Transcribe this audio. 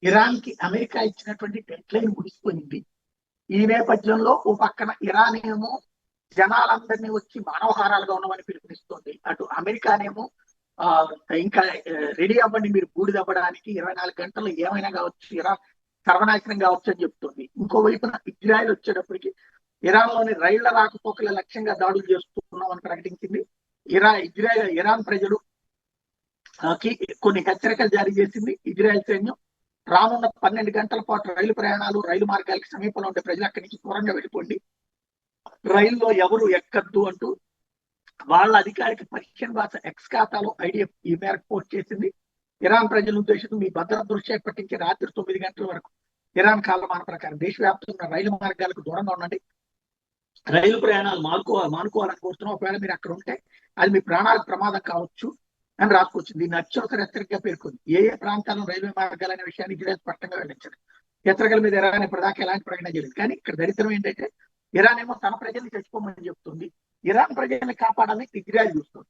Iran కి America ఇచ్చినటువంటి dead line ముగిసిపోయింది. ఈ నేపథ్యంలో ఓ పక్కన ఇరాన్ ఏమో జనాలందరినీ వచ్చి మానవహారాలుగా ఉన్నామని పిలుపునిస్తుంది. అటు అమెరికానేమో ఆ ఇంకా రెడీ అవ్వండి మీరు బూడిదవ్వడానికి, 24 గంటల్లో ఏమైనా కావచ్చు, ఇరాన్ సర్వనాశనం కావచ్చు అని చెప్తుంది. ఇంకోవైపున ఇజ్రాయెల్ వచ్చేటప్పటికి ఇరాన్ లోని రైళ్ల రాకపోకల లక్ష్యంగా దాడులు చేస్తున్నామని ప్రకటించింది. ఇరాన్ ప్రజలు కొన్ని హెచ్చరికలు జారీ చేసింది. ఇజ్రాయెల్ సైన్యం రానున్న 12 గంటల పాటు రైలు ప్రయాణాలు, రైలు మార్గాలకు సమీపంలో ఉండే ప్రజలు అక్కడి నుంచి దూరంగా వెళ్ళిపోండి, రైల్లో ఎవరు ఎక్కద్దు అంటూ వాళ్ళ అధికారిక పర్షియన్ భాష ఎక్స్ ఖాతాలో ఐడిఎఫ్ ఈ మేరకు పోస్ట్ చేసింది. ఇరాన్ ప్రజల ఉద్దేశంతో మీ భద్రత దృష్ట్యా ఇప్పటి నుంచి రాత్రి 9 గంటల వరకు ఇరాన్ కాలమాన ప్రకారం దేశవ్యాప్తంగా రైలు మార్గాలకు దూరంగా ఉండండి, రైలు ప్రయాణాలు మానుకోవాలని కోరుతున్నాం. ఒకవేళ మీరు అక్కడ ఉంటే అది మీ ప్రాణాలకు ప్రమాదం కావచ్చు అని రాసుకొచ్చింది. దీన్ని అత్యవసర హెచ్చరికగా పేర్కొంది. ఏ ప్రాంతాల్లో రైల్వే మార్గాలనే విషయాన్ని ఇజ్రాయెల్ స్పష్టంగా వెల్లడించారు. హెచ్చరికల మీద ఇరాన్ ఇప్పటిదాకా ఎలాంటి ప్రకటన చేయలేదు. కానీ ఇక్కడ దరిద్రం ఏంటంటే ఇరాన్ ఏమో తన ప్రజల్ని చచ్చిపోమని చెప్తుంది, ఇరాన్ ప్రజల్ని కాపాడాలని ఇజ్రాయెల్ చూస్తుంది.